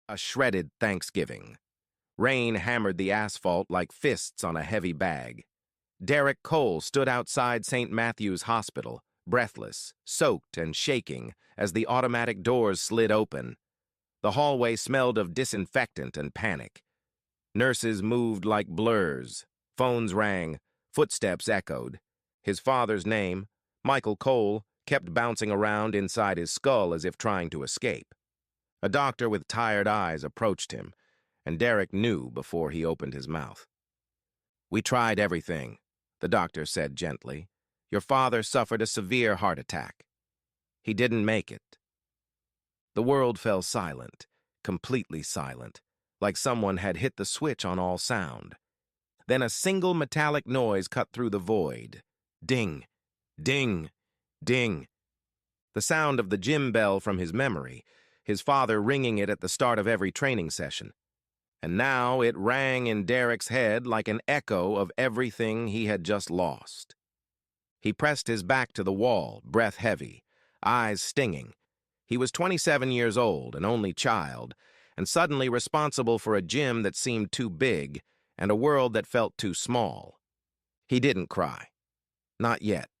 A shredded Thanksgiving. Rain hammered the asphalt like fists on a heavy bag. Derek Cole stood outside St. Matthew's Hospital, breathless, soaked, and shaking as the automatic doors slid open. The hallway smelled of disinfectant and panic. Nurses moved like blurs. Phones rang. Footsteps echoed. His father's name, Michael Cole, kept bouncing around inside his skull as if trying to escape. A doctor with tired eyes approached him, and Derek knew before he opened his mouth. "We tried everything," the doctor said gently. "Your father suffered a severe heart attack. He didn't make it." The world fell silent, completely silent, like someone had hit the switch on all sound. Then a single metallic noise cut through the void. Ding, ding, ding. The sound of the gym bell from his memory, his father ringing it at the start of every training session. And now it rang in Derek's head like an echo of everything he had just lost. He pressed his back to the wall, breath heavy, eyes stinging. He was 27 years old, an only child, and suddenly responsible for a gym that seemed too big and a world that felt too small. He didn't cry. Not yet.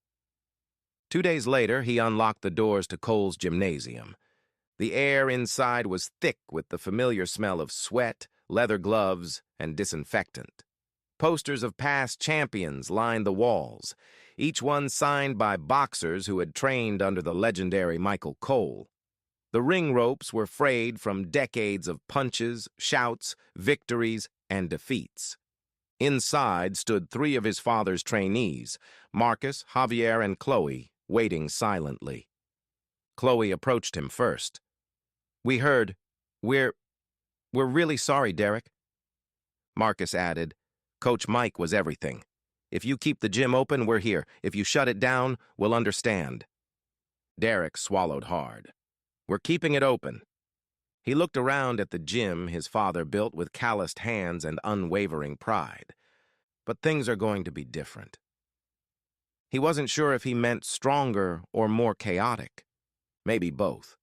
2 days later, he unlocked the doors to Cole's gymnasium. The air inside was thick with the familiar smell of sweat, leather gloves, and disinfectant. Posters of past champions lined the walls, each one signed by boxers who had trained under the legendary Michael Cole. The ring ropes were frayed from decades of punches, shouts, victories, and defeats. Inside stood 3 of his father's trainees, Marcus, Javier, and Chloe, waiting silently. Chloe approached him first. "We heard. We're really sorry, Derek." Marcus added, "Coach Mike was everything. If you keep the gym open, we're here. If you shut it down, we'll understand." Derek swallowed hard. "We're keeping it open." He looked around at the gym his father built with calloused hands and unwavering pride. But things are going to be different. He wasn't sure if he meant stronger or more chaotic. Maybe both.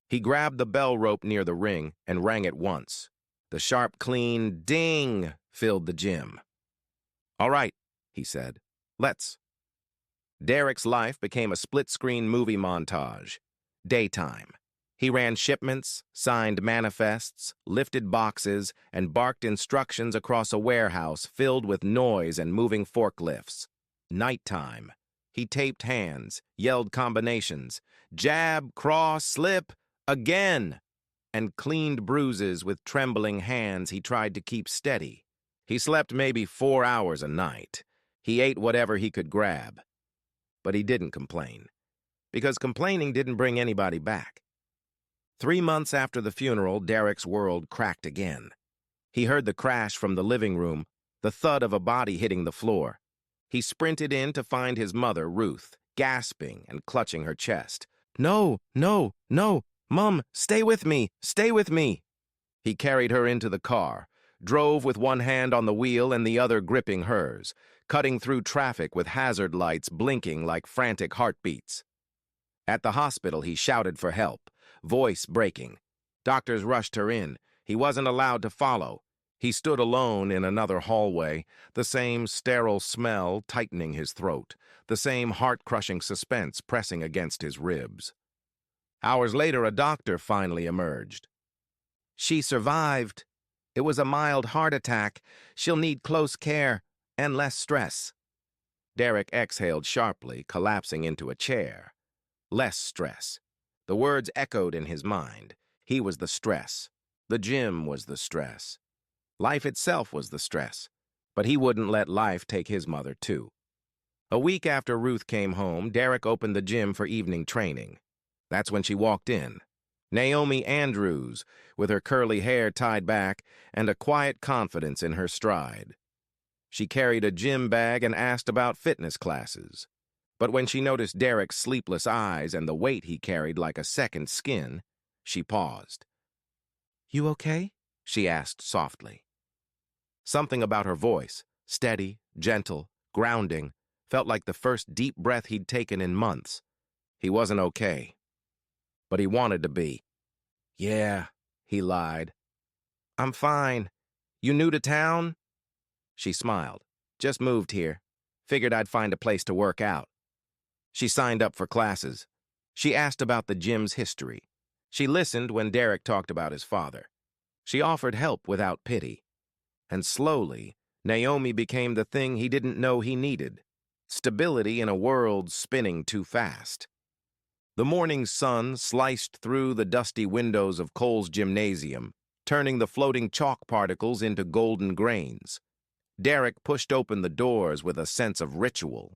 He grabbed the bell rope near the ring and rang it once. The sharp, clean ding filled the gym. "All right," he said. "Let's." Derek's life became a split-screen movie montage. Daytime. He ran shipments, signed manifests, lifted boxes, and barked instructions across a warehouse filled with noise and moving forklifts. Nighttime. He taped hands, yelled combinations, jab, cross, slip, again, and cleaned bruises with trembling hands he tried to keep steady. He slept maybe 4 hours a night. He ate whatever he could grab. But he didn't complain, because complaining didn't bring anybody back. 3 months after the funeral, Derek's world cracked again. He heard the crash from the living room, the thud of a body hitting the floor. He sprinted in to find his mother, Ruth, gasping and clutching her chest. "No, no, no, Mom, stay with me, stay with me." He carried her into the car, drove with one hand on the wheel and the other gripping hers, cutting through traffic with hazard lights blinking like frantic heartbeats. At the hospital, he shouted for help, voice breaking. Doctors rushed her in. He wasn't allowed to follow. He stood alone in another hallway, the same sterile smell tightening his throat, the same heart-crushing suspense pressing against his ribs. Hours later, a doctor finally emerged. "She survived. It was a mild heart attack. She'll need close care and less stress." Derek exhaled sharply, collapsing into a chair. Less stress. The words echoed in his mind. He was the stress. The gym was the stress. Life itself was the stress. But he wouldn't let life take his mother, too. A week after Ruth came home, Derek opened the gym for evening training. That's when she walked in. Naomi Andrews, with her curly hair tied back and a quiet confidence in her stride. She carried a gym bag and asked about fitness classes. But when she noticed Derek's sleepless eyes and the weight he carried like a second skin, she paused. "You okay?" she asked softly. Something about her voice, steady, gentle, grounding, felt like the first deep breath he'd taken in months. He wasn't okay. But he wanted to be. "Yeah," he lied. I'm fine. You new to town? She smiled. Just moved here. Figured I'd find a place to work out. She signed up for classes. She asked about the gym's history. She listened when Derek talked about his father. She offered help without pity. And slowly, Naomi became the thing he didn't know he needed. Stability in a world spinning too fast. The morning sun sliced through the dusty windows of Cole's gymnasium, turning the floating chalk particles into golden grains. Derek pushed open the doors with a sense of ritual.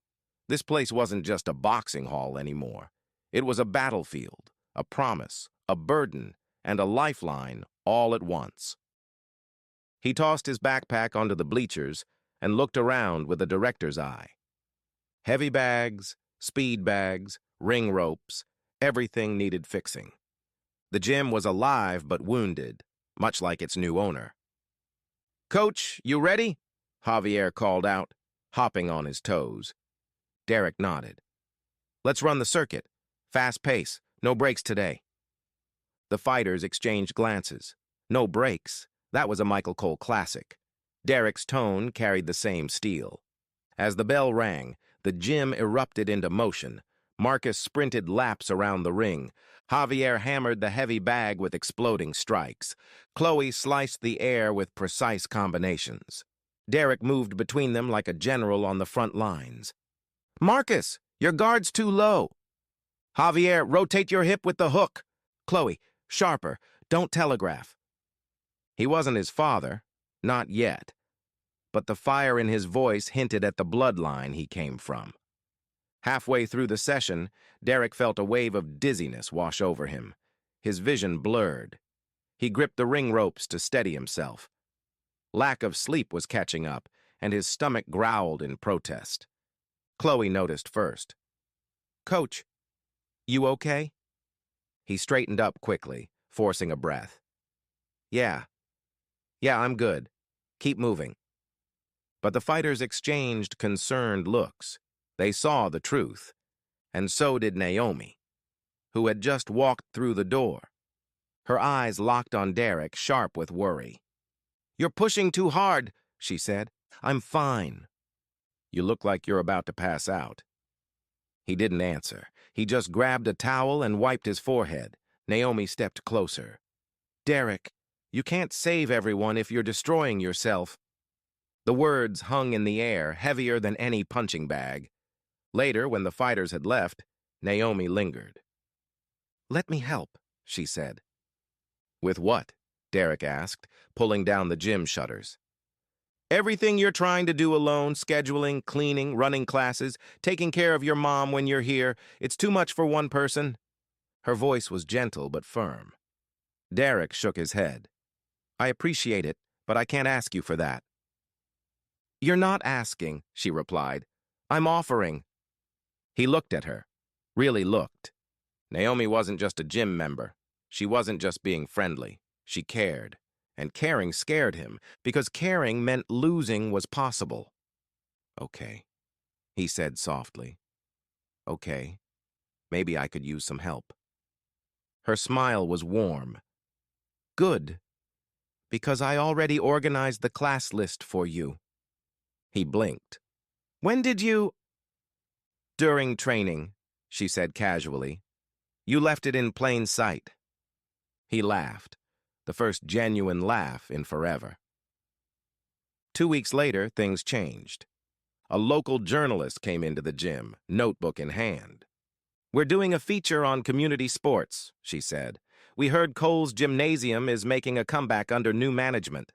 This place wasn't just a boxing hall anymore. It was a battlefield, a promise, a burden, and a lifeline all at once. He tossed his backpack onto the bleachers and looked around with a director's eye. Heavy bags, speed bags, ring ropes, everything needed fixing. The gym was alive but wounded, much like its new owner. "Coach, you ready?" Javier called out, hopping on his toes. Derek nodded. "Let's run the circuit. Fast pace, no breaks today." The fighters exchanged glances. No breaks. That was a Michael Cole classic. Derek's tone carried the same steel. As the bell rang, the gym erupted into motion. Marcus sprinted laps around the ring. Javier hammered the heavy bag with exploding strikes. Chloe sliced the air with precise combinations. Derek moved between them like a general on the front lines. "Marcus, your guard's too low." "Javier, rotate your hip with the hook." "Chloe, sharper, don't telegraph." He wasn't his father, not yet, but the fire in his voice hinted at the bloodline he came from. Halfway through the session, Derek felt a wave of dizziness wash over him. His vision blurred. He gripped the ring ropes to steady himself. Lack of sleep was catching up, and his stomach growled in protest. Chloe noticed first. "Coach, you okay?" He straightened up quickly, forcing a breath. Yeah, I'm good. Keep moving." But the fighters exchanged concerned looks. They saw the truth, and so did Naomi, who had just walked through the door. Her eyes locked on Derek, sharp with worry. "You're pushing too hard," she said. "I'm fine." "You look like you're about to pass out." He didn't answer. He just grabbed a towel and wiped his forehead. Naomi stepped closer. "Derek, you can't save everyone if you're destroying yourself." The words hung in the air, heavier than any punching bag. Later, when the fighters had left, Naomi lingered. "Let me help," she said. "With what?" Derek asked, pulling down the gym shutters. "Everything you're trying to do alone, scheduling, cleaning, running classes, taking care of your mom when you're here. It's too much for one person." Her voice was gentle but firm. Derek shook his head. "I appreciate it, but I can't ask you for that." "You're not asking," she replied. "I'm offering." He looked at her. Really looked. Naomi wasn't just a gym member. She wasn't just being friendly. She cared. And caring scared him, because caring meant losing was possible. "Okay," he said softly. "Okay. Maybe I could use some help." Her smile was warm. "Good. Because I already organized the class list for you." He blinked. "When did you—" "During training," she said casually. "You left it in plain sight." He laughed, the first genuine laugh in forever. 2 weeks later, things changed. A local journalist came into the gym, notebook in hand. "We're doing a feature on community sports," she said. "We heard Cole's Gymnasium is making a comeback under new management."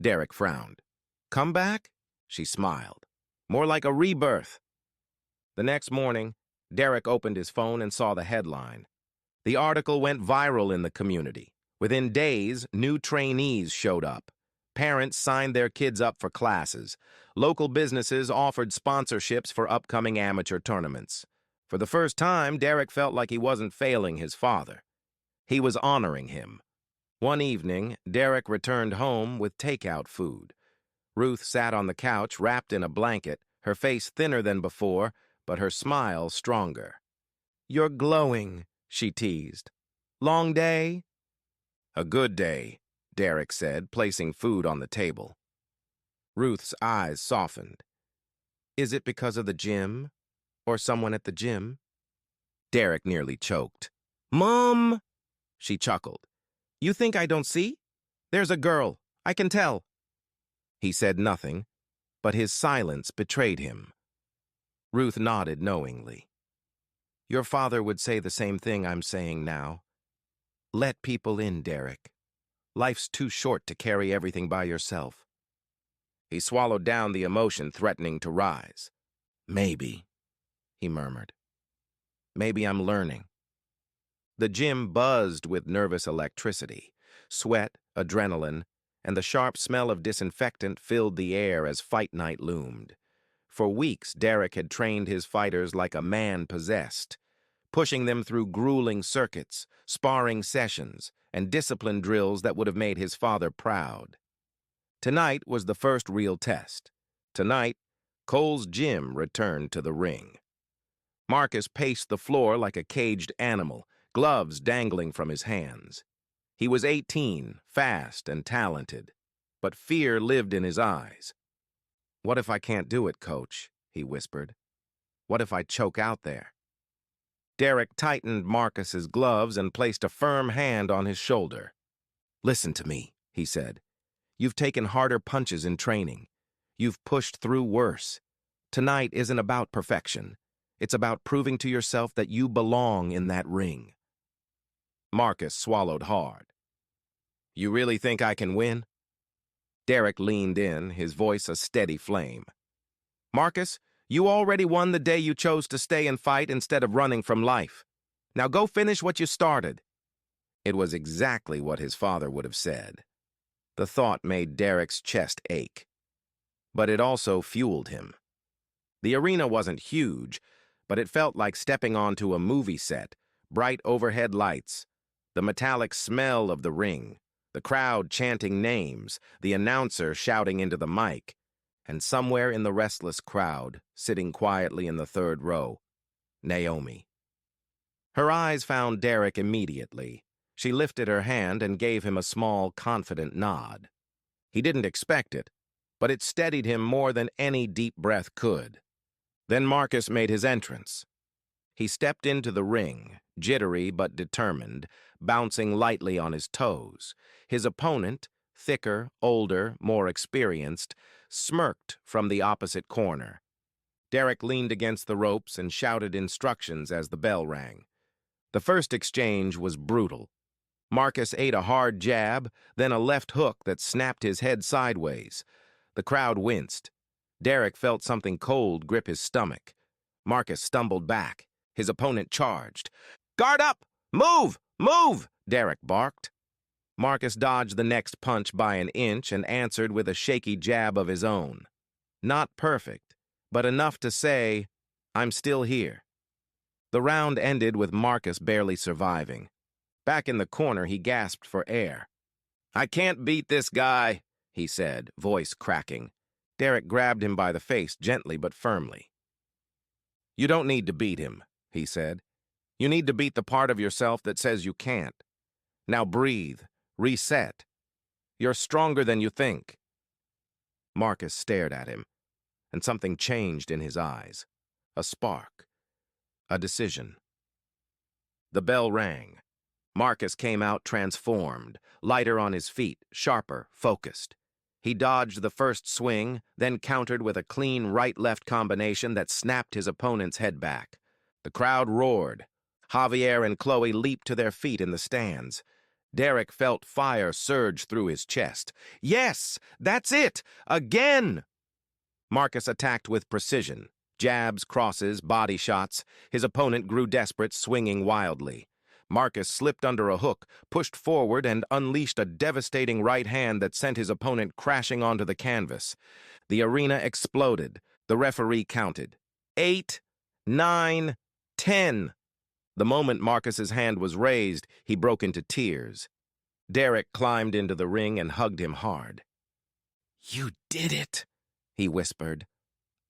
Derek frowned. "Comeback?" She smiled. "More like a rebirth." The next morning, Derek opened his phone and saw the headline. The article went viral in the community. Within days, new trainees showed up. Parents signed their kids up for classes. Local businesses offered sponsorships for upcoming amateur tournaments. For the first time, Derek felt like he wasn't failing his father. He was honoring him. One evening, Derek returned home with takeout food. Ruth sat on the couch, wrapped in a blanket, her face thinner than before, but her smile stronger. "You're glowing," she teased. "Long day?" "A good day," Derek said, placing food on the table. Ruth's eyes softened. Is it because of the gym? Or someone at the gym? Derek nearly choked. Mom! She chuckled. You think I don't see? There's a girl. I can tell. He said nothing, but his silence betrayed him. Ruth nodded knowingly. Your father would say the same thing I'm saying now. Let people in, Derek. Life's too short to carry everything by yourself. He swallowed down the emotion threatening to rise. Maybe, he murmured. Maybe I'm learning. The gym buzzed with nervous electricity. Sweat, adrenaline, and the sharp smell of disinfectant filled the air as fight night loomed. For weeks, Derek had trained his fighters like a man possessed, pushing them through grueling circuits, sparring sessions, and discipline drills that would have made his father proud. Tonight was the first real test. Tonight, Cole's gym returned to the ring. Marcus paced the floor like a caged animal, gloves dangling from his hands. He was 18, fast and talented, but fear lived in his eyes. What if I can't do it, coach? He whispered. What if I choke out there? Derek tightened Marcus's gloves and placed a firm hand on his shoulder. Listen to me, he said. You've taken harder punches in training. You've pushed through worse. Tonight isn't about perfection. It's about proving to yourself that you belong in that ring. Marcus swallowed hard. You really think I can win? Derek leaned in, his voice a steady flame. Marcus, you already won the day you chose to stay and fight instead of running from life. Now go finish what you started. It was exactly what his father would have said. The thought made Derek's chest ache. But it also fueled him. The arena wasn't huge, but it felt like stepping onto a movie set, bright overhead lights, the metallic smell of the ring, the crowd chanting names, the announcer shouting into the mic, and somewhere in the restless crowd, sitting quietly in the third row, Naomi. Her eyes found Derek immediately. She lifted her hand and gave him a small, confident nod. He didn't expect it, but it steadied him more than any deep breath could. Then Marcus made his entrance. He stepped into the ring, jittery but determined, bouncing lightly on his toes. His opponent, thicker, older, more experienced, smirked from the opposite corner. Derek leaned against the ropes and shouted instructions as the bell rang. The first exchange was brutal. Marcus ate a hard jab, then a left hook that snapped his head sideways. The crowd winced. Derek felt something cold grip his stomach. Marcus stumbled back. His opponent charged. Guard up! Move! Move! Derek barked. Marcus dodged the next punch by an inch and answered with a shaky jab of his own. Not perfect, but enough to say, I'm still here. The round ended with Marcus barely surviving. Back in the corner, he gasped for air. I can't beat this guy, he said, voice cracking. Derek grabbed him by the face gently but firmly. You don't need to beat him, he said. You need to beat the part of yourself that says you can't. Now breathe, reset. You're stronger than you think. Marcus stared at him, and something changed in his eyes. A spark. A decision. The bell rang. Marcus came out transformed, lighter on his feet, sharper, focused. He dodged the first swing, then countered with a clean right-left combination that snapped his opponent's head back. The crowd roared. Javier and Chloe leaped to their feet in the stands. Derek felt fire surge through his chest. Yes, that's it! Again! Marcus attacked with precision. Jabs, crosses, body shots. His opponent grew desperate, swinging wildly. Marcus slipped under a hook, pushed forward, and unleashed a devastating right hand that sent his opponent crashing onto the canvas. The arena exploded. The referee counted. 8, 9, 10. The moment Marcus's hand was raised, he broke into tears. Derek climbed into the ring and hugged him hard. You did it, he whispered.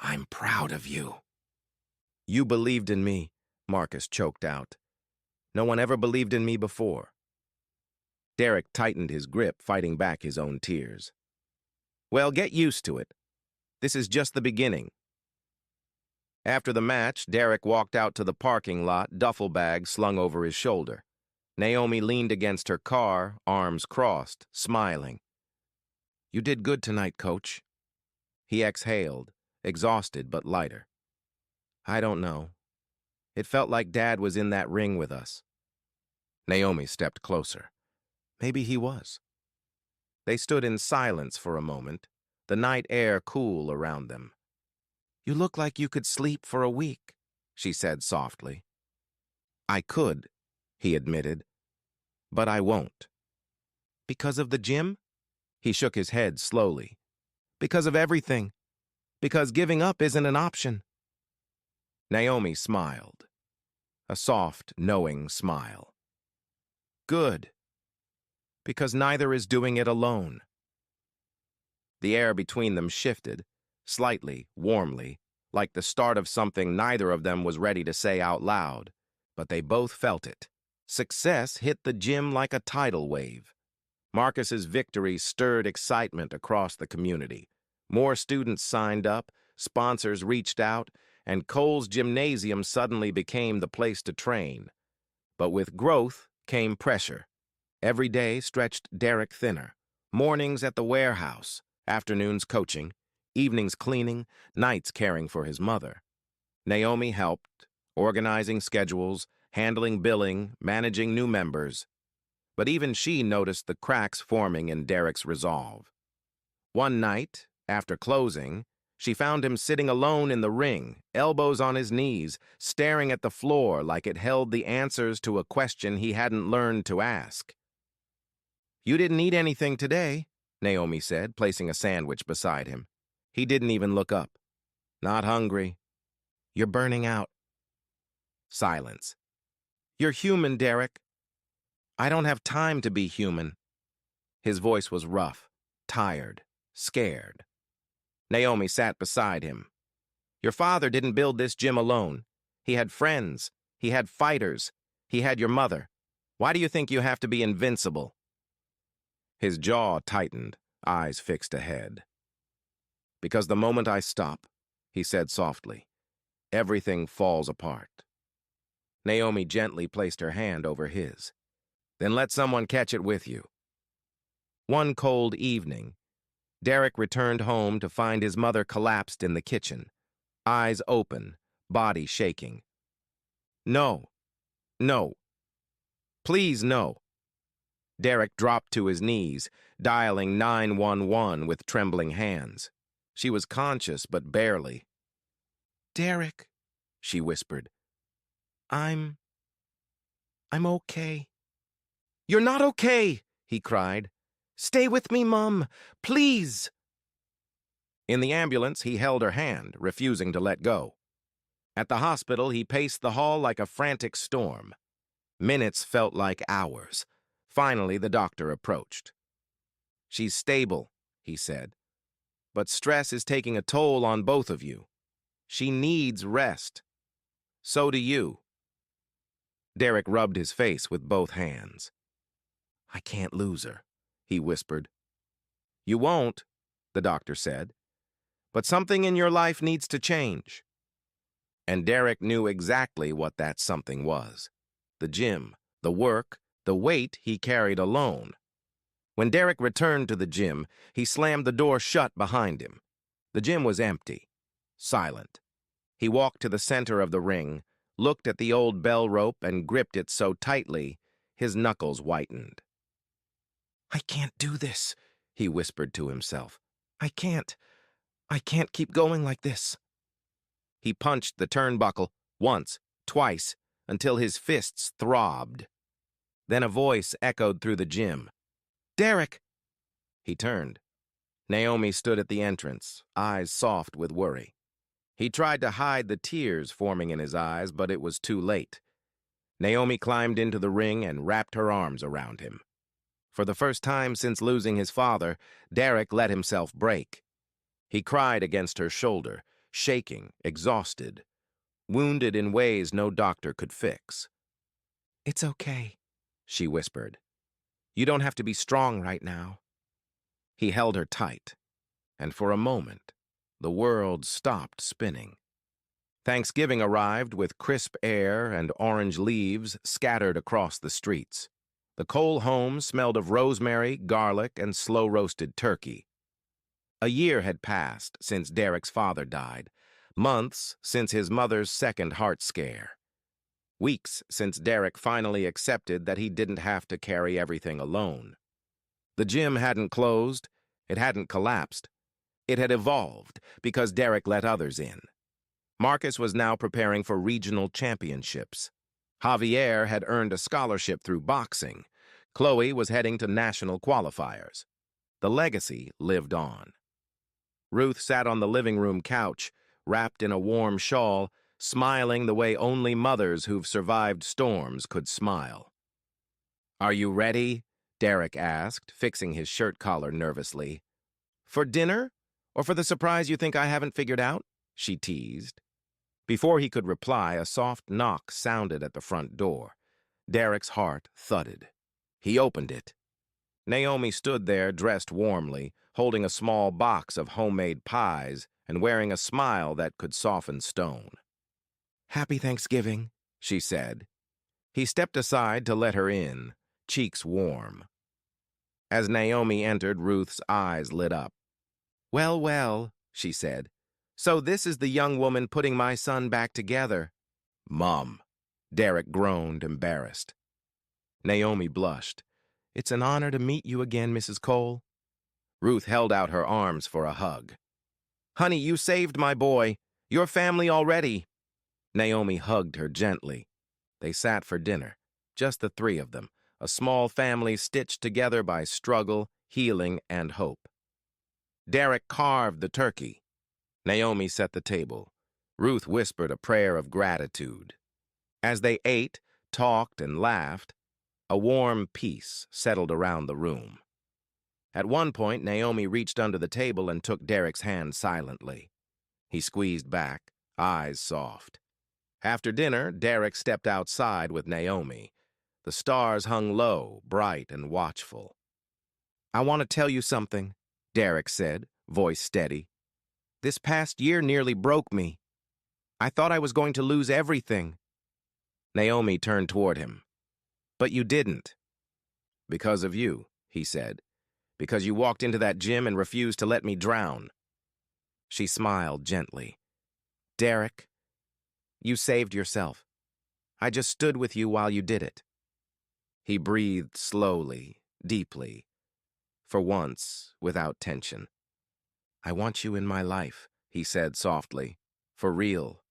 I'm proud of you. You believed in me, Marcus choked out. No one ever believed in me before. Derek tightened his grip, fighting back his own tears. Well, get used to it. This is just the beginning. After the match, Derek walked out to the parking lot, duffel bag slung over his shoulder. Naomi leaned against her car, arms crossed, smiling. You did good tonight, Coach. He exhaled, exhausted but lighter. I don't know. It felt like Dad was in that ring with us. Naomi stepped closer. Maybe he was. They stood in silence for a moment, the night air cool around them. You look like you could sleep for a week, she said softly. I could, he admitted, but I won't. Because of the gym? He shook his head slowly. Because of everything. Because giving up isn't an option. Naomi smiled. A soft, knowing smile. Good. Because neither is doing it alone. The air between them shifted, slightly, warmly, like the start of something neither of them was ready to say out loud, but they both felt it. Success hit the gym like a tidal wave. Marcus's victory stirred excitement across the community. More students signed up, sponsors reached out, and Cole's gymnasium suddenly became the place to train. But with growth came pressure. Every day stretched Derek thinner. Mornings at the warehouse, afternoons coaching, evenings cleaning, nights caring for his mother. Naomi helped, organizing schedules, handling billing, managing new members. But even she noticed the cracks forming in Derek's resolve. One night, after closing, she found him sitting alone in the ring, elbows on his knees, staring at the floor like it held the answers to a question he hadn't learned to ask. You didn't eat anything today, Naomi said, placing a sandwich beside him. He didn't even look up. Not hungry. You're burning out. Silence. You're human, Derek. I don't have time to be human. His voice was rough, tired, scared. Naomi sat beside him. Your father didn't build this gym alone. He had friends. He had fighters. He had your mother. Why do you think you have to be invincible? His jaw tightened, eyes fixed ahead. Because the moment I stop, he said softly, everything falls apart. Naomi gently placed her hand over his. Then let someone catch it with you. One cold evening, Derek returned home to find his mother collapsed in the kitchen, eyes open, body shaking. No. No. Please, no. Derek dropped to his knees, dialing 911 with trembling hands. She was conscious, but barely. Derek, she whispered. I'm okay. You're not okay, he cried. Stay with me, Mum, please. In the ambulance, he held her hand, refusing to let go. At the hospital, he paced the hall like a frantic storm. Minutes felt like hours. Finally, the doctor approached. She's stable, he said. But stress is taking a toll on both of you. She needs rest. So do you. Derek rubbed his face with both hands. I can't lose her, he whispered. You won't, the doctor said. But something in your life needs to change. And Derek knew exactly what that something was. The gym, the work, the weight he carried alone. When Derek returned to the gym, he slammed the door shut behind him. The gym was empty, silent. He walked to the center of the ring, looked at the old bell rope and gripped it so tightly, his knuckles whitened. I can't do this, he whispered to himself. I can't keep going like this. He punched the turnbuckle once, twice, until his fists throbbed. Then a voice echoed through the gym. Derek! He turned. Naomi stood at the entrance, eyes soft with worry. He tried to hide the tears forming in his eyes, but it was too late. Naomi climbed into the ring and wrapped her arms around him. For the first time since losing his father, Derek let himself break. He cried against her shoulder, shaking, exhausted, wounded in ways no doctor could fix. It's okay, she whispered. You don't have to be strong right now. He held her tight, and for a moment, the world stopped spinning. Thanksgiving arrived with crisp air and orange leaves scattered across the streets. The Cole home smelled of rosemary, garlic, and slow-roasted turkey. A year had passed since Derek's father died, months since his mother's second heart scare, weeks since Derek finally accepted that he didn't have to carry everything alone. The gym hadn't closed, it hadn't collapsed. It had evolved because Derek let others in. Marcus was now preparing for regional championships. Javier had earned a scholarship through boxing. Chloe was heading to national qualifiers. The legacy lived on. Ruth sat on the living room couch, wrapped in a warm shawl, smiling the way only mothers who've survived storms could smile. "Are you ready?" Derek asked, fixing his shirt collar nervously. "For dinner? Or for the surprise you think I haven't figured out?" she teased. Before he could reply, a soft knock sounded at the front door. Derek's heart thudded. He opened it. Naomi stood there dressed warmly, holding a small box of homemade pies and wearing a smile that could soften stone. "Happy Thanksgiving," she said. He stepped aside to let her in, cheeks warm. As Naomi entered, Ruth's eyes lit up. "Well, well," she said. "So this is the young woman putting my son back together." "Mom," Derek groaned, embarrassed. Naomi blushed. "It's an honor to meet you again, Mrs. Cole." Ruth held out her arms for a hug. "Honey, you saved my boy. Your family already." Naomi hugged her gently. They sat for dinner, just the three of them, a small family stitched together by struggle, healing, and hope. Derek carved the turkey. Naomi set the table. Ruth whispered a prayer of gratitude. As they ate, talked, and laughed, a warm peace settled around the room. At one point, Naomi reached under the table and took Derek's hand silently. He squeezed back, eyes soft. After dinner, Derek stepped outside with Naomi. The stars hung low, bright and watchful. "I want to tell you something," Derek said, voice steady. "This past year nearly broke me. I thought I was going to lose everything." Naomi turned toward him. "But you didn't." "Because of you," he said. "Because you walked into that gym and refused to let me drown." She smiled gently. "Derek, you saved yourself. I just stood with you while you did it." He breathed slowly, deeply, for once without tension. "I want you in my life," he said softly. "For real.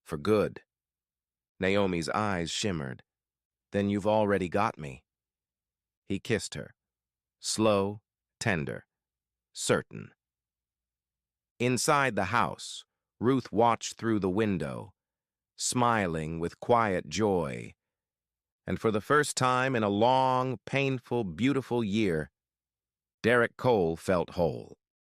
For good." Naomi's eyes shimmered. "Then you've already got me." He kissed her. Slow, tender, certain. Inside the house, Ruth watched through the window, smiling with quiet joy. And for the first time in a long, painful, beautiful year, Derek Cole felt whole.